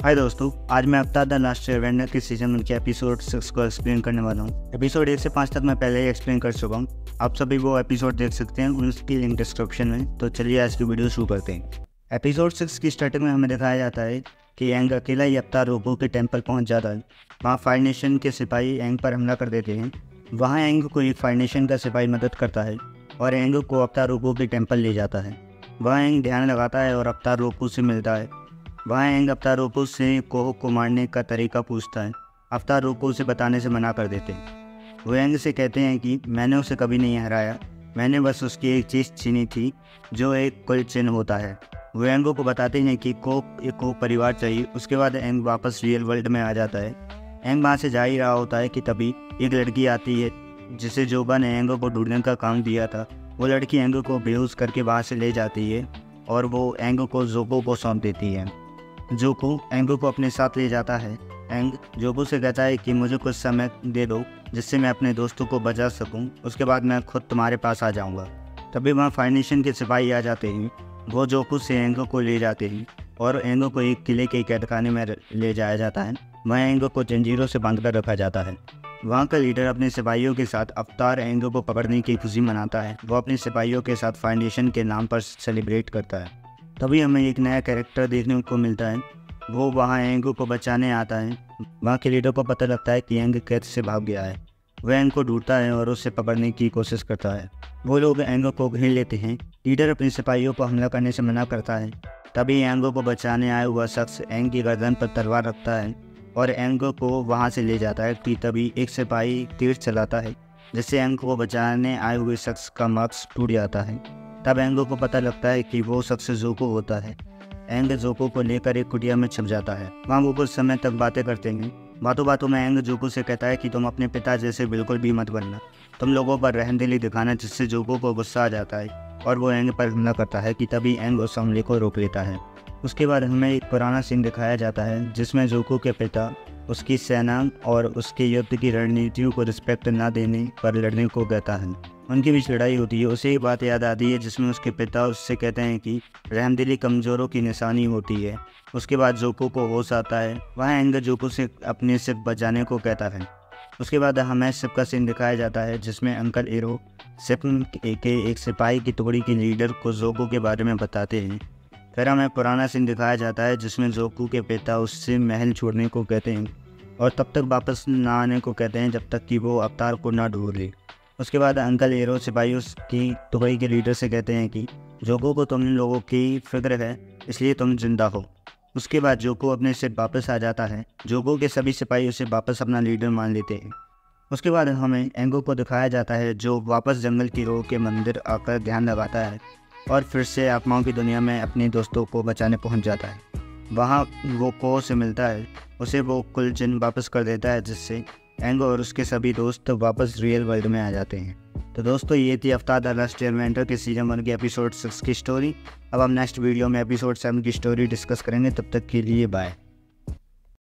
हाय दोस्तों, आज मैं अवतार द लास्ट एवेंजर के सीजन 1 के एपिसोड 6 को एक्सप्लेन करने वाला हूँ। एपिसोड 1 से 5 तक मैं पहले ही एक्सप्लेन कर चुका हूँ। आप सभी वो एपिसोड देख सकते हैं, उसकी लिंक डिस्क्रिप्शन में। तो चलिए आज की वीडियो शुरू करते हैं। एपिसोड 6 की स्टार्टिंग में हमें दिखाया जाता है कि एंग अकेला ही अवतार रोबो के टेम्पल पहुँच जाता है। वहाँ फायर नेशन के सिपाही एंग पर हमला कर देते हैं। वहाँ एंग को एक फायर नेशन का सिपाही मदद करता है और एंग को अवतार रोबो के टेम्पल ले जाता है। वहाँ एंग ध्यान लगाता है और अवतार रोबो से मिलता है। वहाँ एंग अवतार रोबो से कोह को मारने का तरीका पूछता है। अवतार रोबो उसे बताने से मना कर देते हैं। वो एंग से कहते हैं कि मैंने उसे कभी नहीं हराया, मैंने बस उसकी एक चीज़ छीनी थी जो एक कुल चिन्ह होता है। वो एंग को बताते हैं कि कोह परिवार चाहिए। उसके बाद एंग वापस रियल वर्ल्ड में आ जाता है। एंग वहाँ से जा ही रहा होता है कि तभी एक लड़की आती है जिसे जोबा ने एंग को ढूंढने का काम दिया था। वो लड़की एंग को बेहोश करके वहाँ से ले जाती है और वो एंग को जोबो को सौंप देती है। जोको एंग को अपने साथ ले जाता है। एंग जोबो से कहता है कि मुझे कुछ समय दे दो जिससे मैं अपने दोस्तों को बचा सकूं, उसके बाद मैं खुद तुम्हारे पास आ जाऊंगा। तभी वहाँ फायर नेशन के सिपाही आ जाते हैं। वो जोको से एंग को ले जाते हैं और एंग को एक किले के कैदखाने में ले जाया जाता है। वहाँ एंग को जंजीरों से बांध कर रखा जाता है। वहाँ का लीडर अपने सिपाहियों के साथ अवतार एंग को पकड़ने की खुशी मनाता है। वो अपने सिपाहियों के साथ फायर नेशन के नाम पर सेलिब्रेट करता है। तभी हमें एक नया कैरेक्टर देखने को मिलता है। वो वहाँ एंग को बचाने आता है। वहाँ के लीडर को पता लगता है कि एंग कैद से भाग गया है। वह एंग को ढूंढता है और उसे पकड़ने की कोशिश करता है। वो लोग एंग को घेर लेते हैं। लीडर अपने सिपाहियों को हमला करने से मना करता है। तभी एंग को बचाने आया हुआ शख्स एंग की गर्दन पर तलवार रखता है और एंग को वहाँ से ले जाता है कि तभी एक सिपाही तीर चलाता है जिससे एंग को बचाने आए हुए शख्स का मास्क टूट जाता है। तब एंग को पता लगता है कि वो शख्स जोको होता है। एंग जोको को लेकर एक कुटिया में छिप जाता है। वहाँ वो कुछ समय तक बातें करते हैं। बातों बातों में एंग जोको से कहता है कि तुम अपने पिता जैसे बिल्कुल भी मत बनना, तुम लोगों पर रहमदिली दिखाना, जिससे जोको को गुस्सा आ जाता है और वो एंग पर हमला करता है कि तभी एंग उस हमले को रोक लेता है। उसके बाद हमें एक पुराना सीन दिखाया जाता है जिसमें जोको के पिता उसकी सेना और उसके युद्ध की रणनीतियों को रिस्पेक्ट न देने पर लड़ने को कहता है। उनके बीच लड़ाई होती है। उसे एक बात याद आती है जिसमें उसके पिता उससे कहते हैं कि रहमदिली कमज़ोरों की निशानी होती है। उसके बाद जोको को होश आता है। वहाँ एंग जोको से अपने सिप बचाने को कहता है। उसके बाद हमें सिप का सीन दिखाया जाता है जिसमें अंकल एरो सिप के एक सिपाही की टुकड़ी के लीडर को जोको के बारे में बताते हैं। फिर हमें पुराना सीन दिखाया जाता है जिसमें जोको के पिता उससे महल छोड़ने को कहते हैं और तब तक वापस ना आने को कहते हैं जब तक कि वो अवतार को ना ढूंढ ले। उसके बाद अंकल एरो सिपाही की टुकड़ी के लीडर से कहते हैं कि जोको को तुम लोगों की फिक्र है, इसलिए तुम जिंदा हो। उसके बाद जोको अपने से वापस आ जाता है। जोको के सभी सिपाही उसे वापस अपना लीडर मान लेते हैं। उसके बाद हमें एंगो को दिखाया जाता है जो वापस जंगल की रोह के मंदिर आकर ध्यान लगाता है और फिर से आत्माओं की दुनिया में अपने दोस्तों को बचाने पहुंच जाता है। वहाँ वो कोह से मिलता है। उसे वो कुल चिन्ह वापस कर देता है जिससे एंग और उसके सभी दोस्त वापस रियल वर्ल्ड में आ जाते हैं। तो दोस्तों, ये थी अवतार द लास्ट एवेंजर के सीजन 1 के एपिसोड 6 की स्टोरी। अब हम नेक्स्ट वीडियो में एपिसोड 7 की स्टोरी डिस्कस करेंगे। तब तक के लिए बाय।